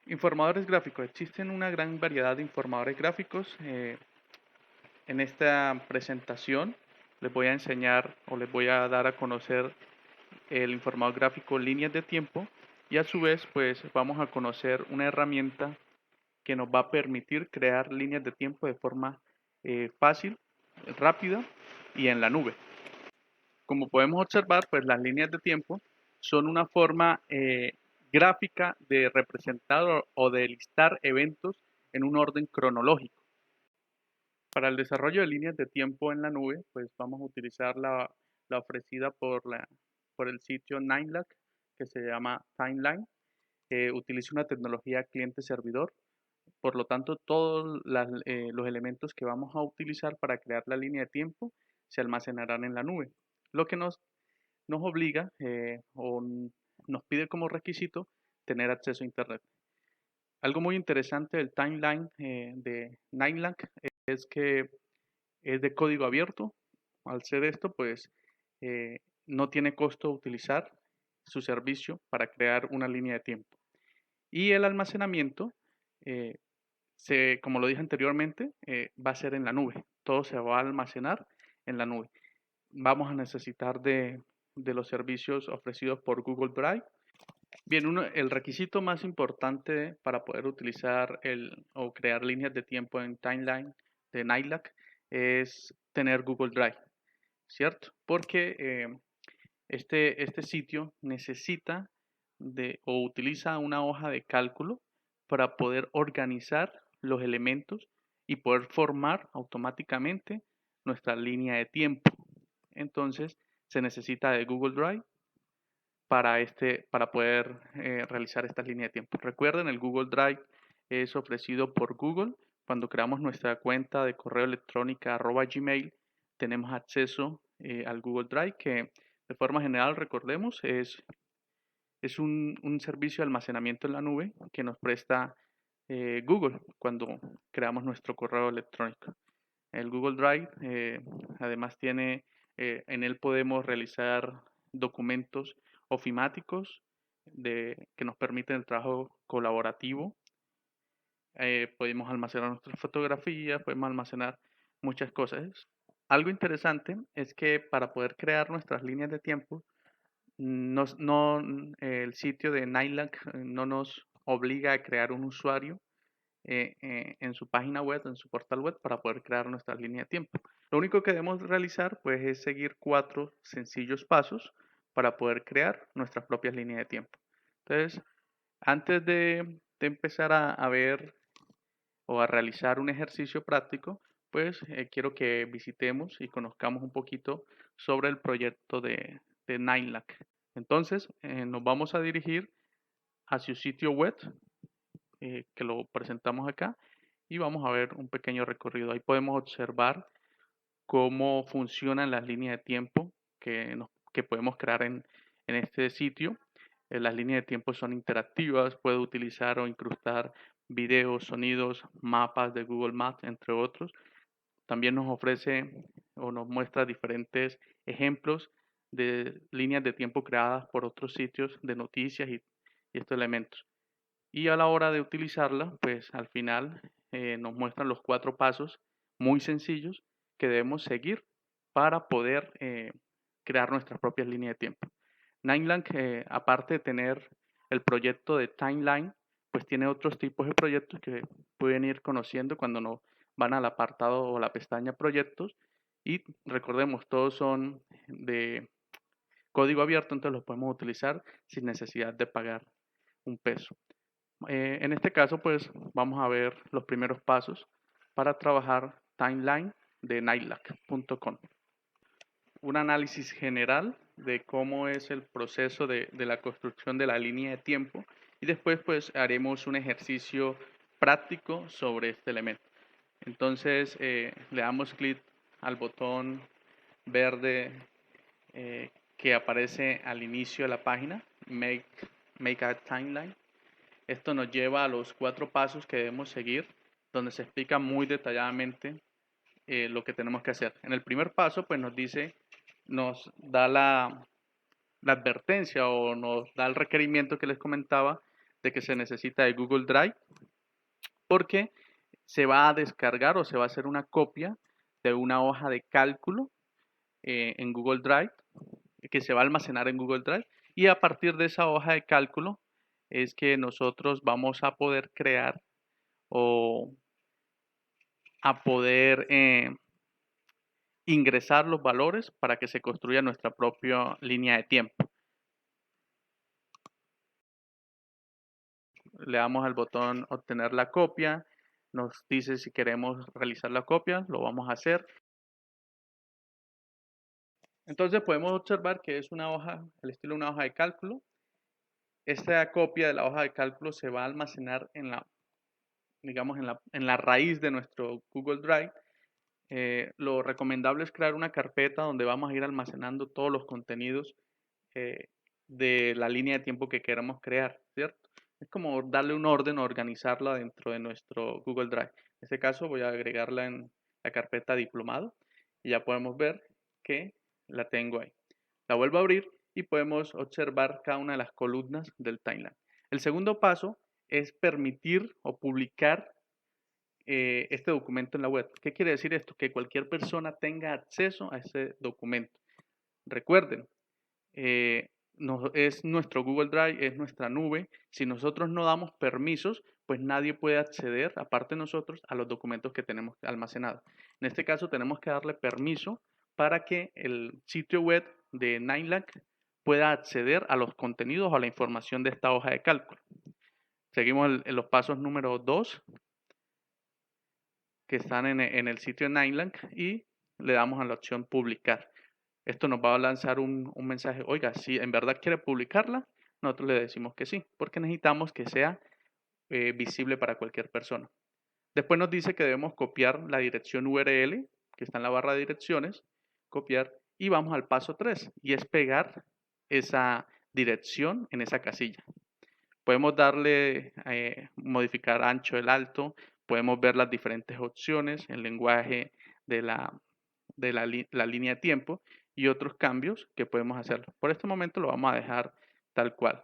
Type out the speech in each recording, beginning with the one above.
Informadores gráficos. Existen una gran variedad de informadores gráficos. En esta presentación les voy a enseñar o les voy a dar a conocer el informador gráfico líneas de tiempo y a su vez pues vamos a conocer una herramienta que nos va a permitir crear líneas de tiempo de forma fácil, rápida y en la nube. Como podemos observar, pues las líneas de tiempo son una forma gráfica de representar o de listar eventos en un orden cronológico. Para el desarrollo de líneas de tiempo en la nube, pues vamos a utilizar la ofrecida por el sitio NineLac, que se llama Timeline. Utiliza una tecnología cliente-servidor. Por lo tanto, todos los elementos que vamos a utilizar para crear la línea de tiempo se almacenarán en la nube, lo que nos obliga nos pide como requisito tener acceso a Internet. Algo muy interesante del timeline de NineLac es que es de código abierto. Al ser esto, pues no tiene costo utilizar su servicio para crear una línea de tiempo. Y el almacenamiento, eh, como lo dije anteriormente, va a ser en la nube. Todo se va a almacenar en la nube. Vamos a necesitar de los servicios ofrecidos por Google Drive. Bien, el requisito más importante para poder utilizar o crear líneas de tiempo en timeline de NineLac es tener Google Drive, ¿cierto? Porque este sitio necesita o utiliza una hoja de cálculo para poder organizar los elementos y poder formar automáticamente nuestra línea de tiempo. Entonces, se necesita de Google Drive para poder realizar esta línea de tiempo. Recuerden, el Google Drive es ofrecido por Google. Cuando creamos nuestra cuenta de correo electrónico @gmail, tenemos acceso al Google Drive, que de forma general, recordemos, es un servicio de almacenamiento en la nube que nos presta Google cuando creamos nuestro correo electrónico. El Google Drive además en él podemos realizar documentos ofimáticos que nos permiten el trabajo colaborativo. Podemos almacenar nuestras fotografías, podemos almacenar muchas cosas. Algo interesante es que para poder crear nuestras líneas de tiempo, el sitio de NineLac no nos obliga a crear un usuario en su página web, en su portal web, para poder crear nuestra línea de tiempo. Lo único que debemos realizar pues, es seguir 4 sencillos pasos para poder crear nuestras propias líneas de tiempo. Entonces, antes de empezar a ver o a realizar un ejercicio práctico, pues quiero que visitemos y conozcamos un poquito sobre el proyecto de NineLac. Entonces, nos vamos a dirigir hacia su sitio web, que lo presentamos acá, y vamos a ver un pequeño recorrido. Ahí podemos observar cómo funcionan las líneas de tiempo que podemos crear en este sitio. Las líneas de tiempo son interactivas, puede utilizar o incrustar videos, sonidos, mapas de Google Maps, entre otros. También nos ofrece o nos muestra diferentes ejemplos de líneas de tiempo creadas por otros sitios de noticias y estos elementos. Y a la hora de utilizarla, pues al final nos muestran los 4 pasos muy sencillos que debemos seguir para poder crear nuestras propias líneas de tiempo. NineLac, aparte de tener el proyecto de Timeline, pues tiene otros tipos de proyectos que pueden ir conociendo cuando no van al apartado o la pestaña proyectos. Y recordemos, todos son de código abierto, entonces los podemos utilizar sin necesidad de pagar un peso. En este caso, pues vamos a ver los primeros pasos para trabajar Timeline de NineLac.com. Un análisis general de cómo es el proceso de la construcción de la línea de tiempo y después pues haremos un ejercicio práctico sobre este elemento. Entonces le damos clic al botón verde que aparece al inicio de la página, Make a Timeline. Esto nos lleva a los 4 pasos que debemos seguir, donde se explica muy detalladamente lo que tenemos que hacer. En el primer paso, pues nos da la advertencia o nos da el requerimiento que les comentaba de que se necesita de Google Drive, porque se va a descargar o se va a hacer una copia de una hoja de cálculo en Google Drive, que se va a almacenar en Google Drive, y a partir de esa hoja de cálculo es que nosotros vamos a poder crear o a poder ingresar los valores para que se construya nuestra propia línea de tiempo. Le damos al botón obtener la copia, nos dice si queremos realizar la copia, lo vamos a hacer. Entonces podemos observar que es una hoja, al estilo de una hoja de cálculo. Esta copia de la hoja de cálculo se va a almacenar en la, digamos, en la raíz de nuestro Google Drive. Lo recomendable es crear una carpeta donde vamos a ir almacenando todos los contenidos de la línea de tiempo que queramos crear, ¿cierto? Es como darle un orden o organizarla dentro de nuestro Google Drive. En este caso voy a agregarla en la carpeta diplomado y ya podemos ver que la tengo ahí. La vuelvo a abrir y podemos observar cada una de las columnas del timeline. El segundo paso es permitir o publicar este documento en la web. ¿Qué quiere decir esto? Que cualquier persona tenga acceso a ese documento. Recuerden, es nuestro Google Drive, es nuestra nube. Si nosotros no damos permisos, pues nadie puede acceder, aparte de nosotros, a los documentos que tenemos almacenados. En este caso, tenemos que darle permiso para que el sitio web de NineLac pueda acceder a los contenidos o a la información de esta hoja de cálculo. Seguimos en los pasos número 2, que están en el sitio de NineLac, y le damos a la opción publicar. Esto nos va a lanzar un mensaje, oiga, si en verdad quiere publicarla, nosotros le decimos que sí, porque necesitamos que sea visible para cualquier persona. Después nos dice que debemos copiar la dirección URL, que está en la barra de direcciones, copiar, y vamos al paso 3, y es pegar esa dirección en esa casilla. Podemos darle, modificar ancho, el alto, podemos ver las diferentes opciones, el lenguaje de la línea de tiempo y otros cambios que podemos hacer. Por este momento lo vamos a dejar tal cual.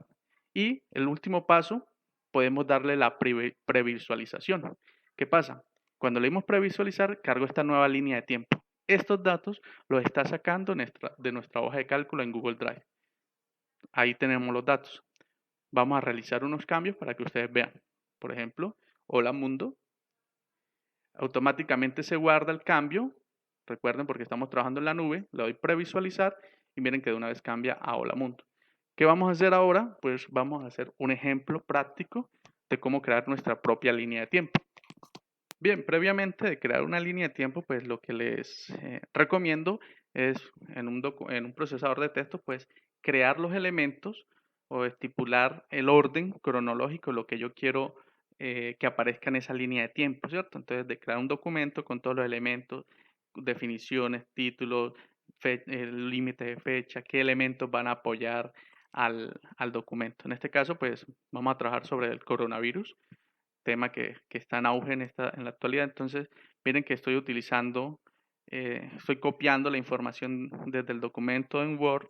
Y el último paso, podemos darle la previsualización. ¿Qué pasa? Cuando le dimos previsualizar, cargo esta nueva línea de tiempo. Estos datos los está sacando de nuestra hoja de cálculo en Google Drive. Ahí tenemos los datos. Vamos a realizar unos cambios para que ustedes vean. Por ejemplo, hola mundo. Automáticamente se guarda el cambio. Recuerden, porque estamos trabajando en la nube, le doy previsualizar y miren que de una vez cambia a hola mundo. ¿Qué vamos a hacer ahora? Pues vamos a hacer un ejemplo práctico de cómo crear nuestra propia línea de tiempo. Bien, previamente de crear una línea de tiempo, pues lo que les recomiendo es en un procesador de texto, pues crear los elementos o estipular el orden cronológico, lo que yo quiero que aparezca en esa línea de tiempo, ¿cierto? Entonces, de crear un documento con todos los elementos, definiciones, títulos, el límite de fecha, qué elementos van a apoyar al documento. En este caso, pues vamos a trabajar sobre el coronavirus, tema que está en auge en la actualidad. Entonces, miren que estoy utilizando, estoy copiando la información desde el documento en Word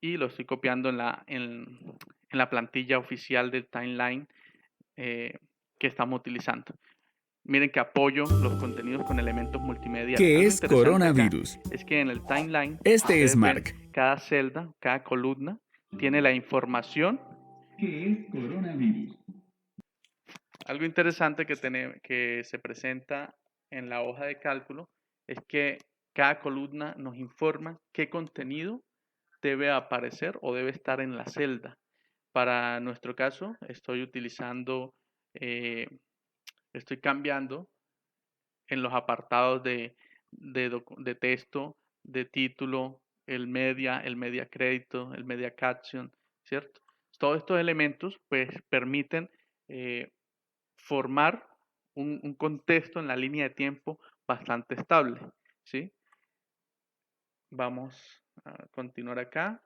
y lo estoy copiando en la plantilla oficial del timeline que estamos utilizando. Miren que apoyo los contenidos con elementos multimedia. ¿Qué Algo es interesante acá coronavirus? es que en el timeline, Este es ustedes ven Mark. cada celda, cada columna, tiene la información. ¿Qué es coronavirus? Algo interesante que se presenta en la hoja de cálculo es que cada columna nos informa qué contenido debe aparecer o debe estar en la celda. Para nuestro caso, eh, estoy cambiando en los apartados de texto, de título, el media crédito, el media caption, ¿cierto? Todos estos elementos pues permiten formar un contexto en la línea de tiempo bastante estable, ¿sí? Vamos a continuar acá.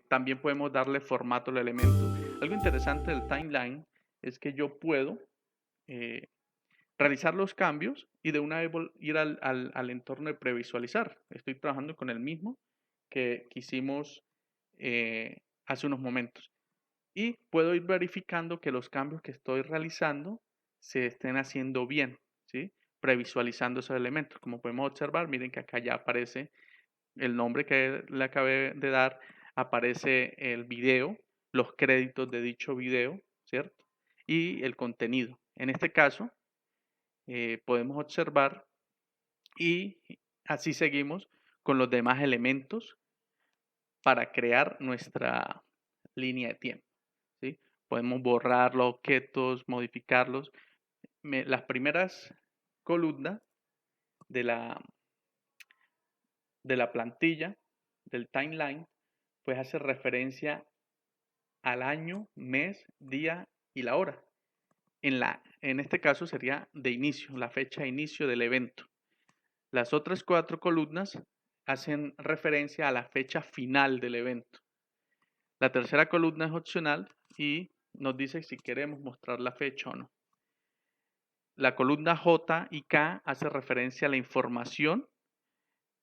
También podemos darle formato al elemento. Algo interesante del timeline es que yo puedo eh, realizar los cambios y de una vez ir al entorno de previsualizar. Estoy trabajando con el mismo que hicimos hace unos momentos. y puedo ir verificando que los cambios que estoy realizando se estén haciendo bien, ¿sí? Previsualizando esos elementos. Como podemos observar, miren que acá ya aparece el nombre que le acabé de dar, aparece el video, los créditos de dicho video, ¿cierto? Y el contenido. En este caso, podemos observar y así seguimos con los demás elementos para crear nuestra línea de tiempo, ¿sí? Podemos borrar los objetos, modificarlos. Las primeras columnas de la plantilla, del timeline, pues hace referencia al año, mes, día y la hora. En este caso sería de inicio, la fecha de inicio del evento. Las otras 4 columnas hacen referencia a la fecha final del evento. La tercera columna es opcional y nos dice si queremos mostrar la fecha o no. La columna J y K hace referencia a la información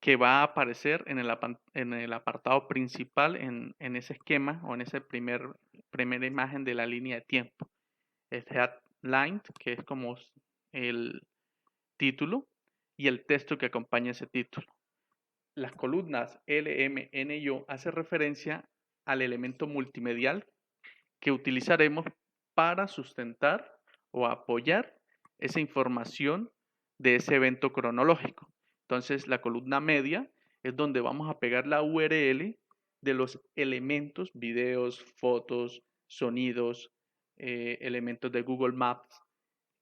que va a aparecer en el apartado principal en ese esquema o en esa primera imagen de la línea de tiempo. El headline, que es como el título, y el texto que acompaña ese título. Las columnas L, M, N y O hacen referencia al elemento multimedial que utilizaremos para sustentar o apoyar esa información de ese evento cronológico. Entonces, la columna media es donde vamos a pegar la URL de los elementos, videos, fotos, sonidos, elementos de Google Maps,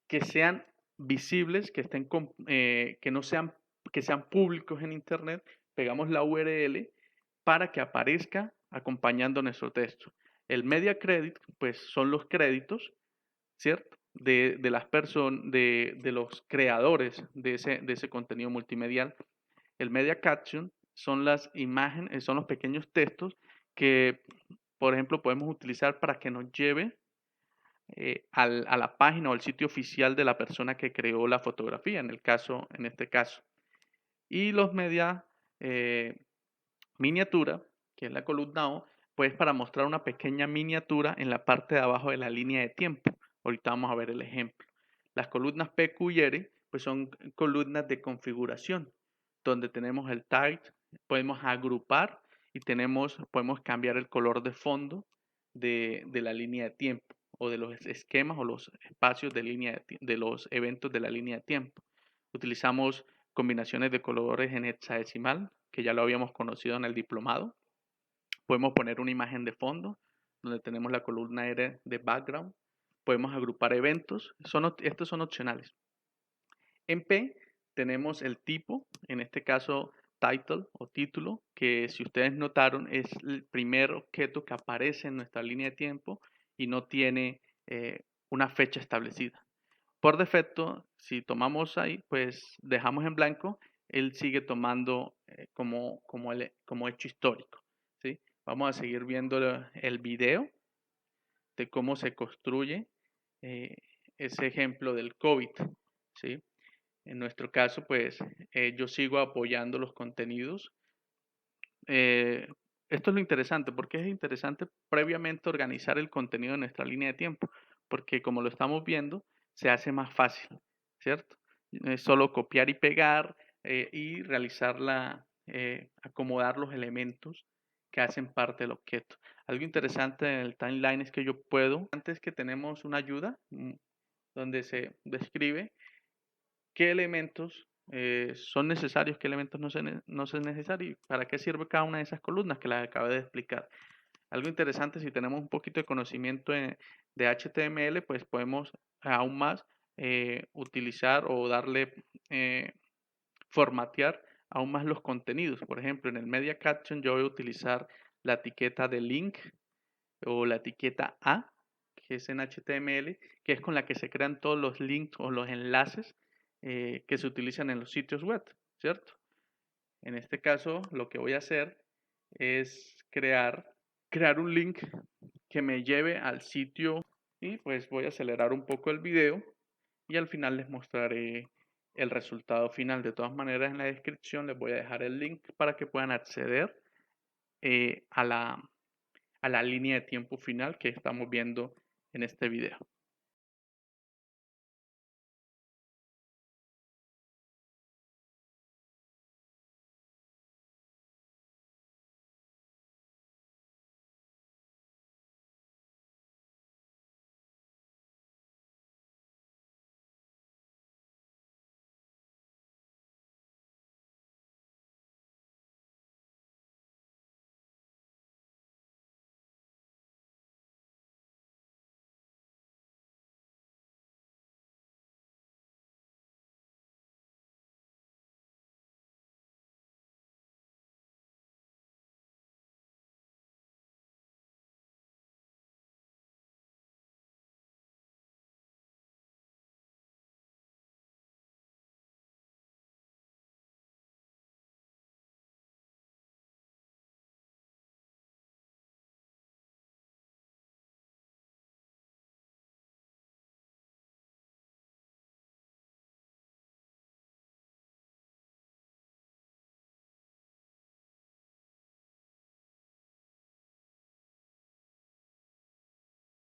que sean visibles, que no sean, que sean públicos en Internet. Pegamos la URL para que aparezca acompañando nuestro texto. El media credit, pues son los créditos, ¿cierto? De las personas, de los creadores de ese contenido multimedial. El media caption son las imágenes, son los pequeños textos que, por ejemplo, podemos utilizar para que nos lleve a la página o al sitio oficial de la persona que creó la fotografía, en este caso. Y los media miniatura, que es la columna O, pues para mostrar una pequeña miniatura en la parte de abajo de la línea de tiempo. Ahorita vamos a ver el ejemplo. Las columnas P, Q y R pues son columnas de configuración, donde tenemos el type, podemos agrupar y podemos cambiar el color de fondo de la línea de tiempo o de los esquemas o los espacios de los eventos de la línea de tiempo. Utilizamos combinaciones de colores en hexadecimal, que ya lo habíamos conocido en el diplomado. Podemos poner una imagen de fondo, donde tenemos la columna R de background. Podemos agrupar eventos. Estos son opcionales. En P tenemos el tipo, en este caso title o título, que si ustedes notaron es el primer objeto que aparece en nuestra línea de tiempo y no tiene una fecha establecida. Por defecto, si tomamos ahí, pues dejamos en blanco, él sigue tomando como hecho histórico, ¿sí? Vamos a seguir viendo el video de cómo se construye eh, ese ejemplo del COVID, ¿sí? En nuestro caso, pues yo sigo apoyando los contenidos. Eh, Esto es lo interesante, porque es interesante previamente organizar el contenido de nuestra línea de tiempo, porque como lo estamos viendo, se hace más fácil, ¿cierto? Es solo copiar y pegar y acomodar los elementos que hacen parte del objeto. Algo interesante en el timeline es que yo puedo, antes que tenemos una ayuda donde se describe qué elementos son necesarios, qué elementos no son necesarios y para qué sirve cada una de esas columnas que las acabé de explicar. Algo interesante, si tenemos un poquito de conocimiento de HTML, pues podemos aún más utilizar o formatear aún más los contenidos. Por ejemplo, en el Media Caption yo voy a utilizar la etiqueta de link o la etiqueta A, que es en HTML, que es con la que se crean todos los links o los enlaces que se utilizan en los sitios web, ¿cierto? En este caso, lo que voy a hacer es crear un link que me lleve al sitio y pues voy a acelerar un poco el video y al final les mostraré el resultado final. De todas maneras, en la descripción les voy a dejar el link para que puedan acceder a a la línea de tiempo final que estamos viendo en este video.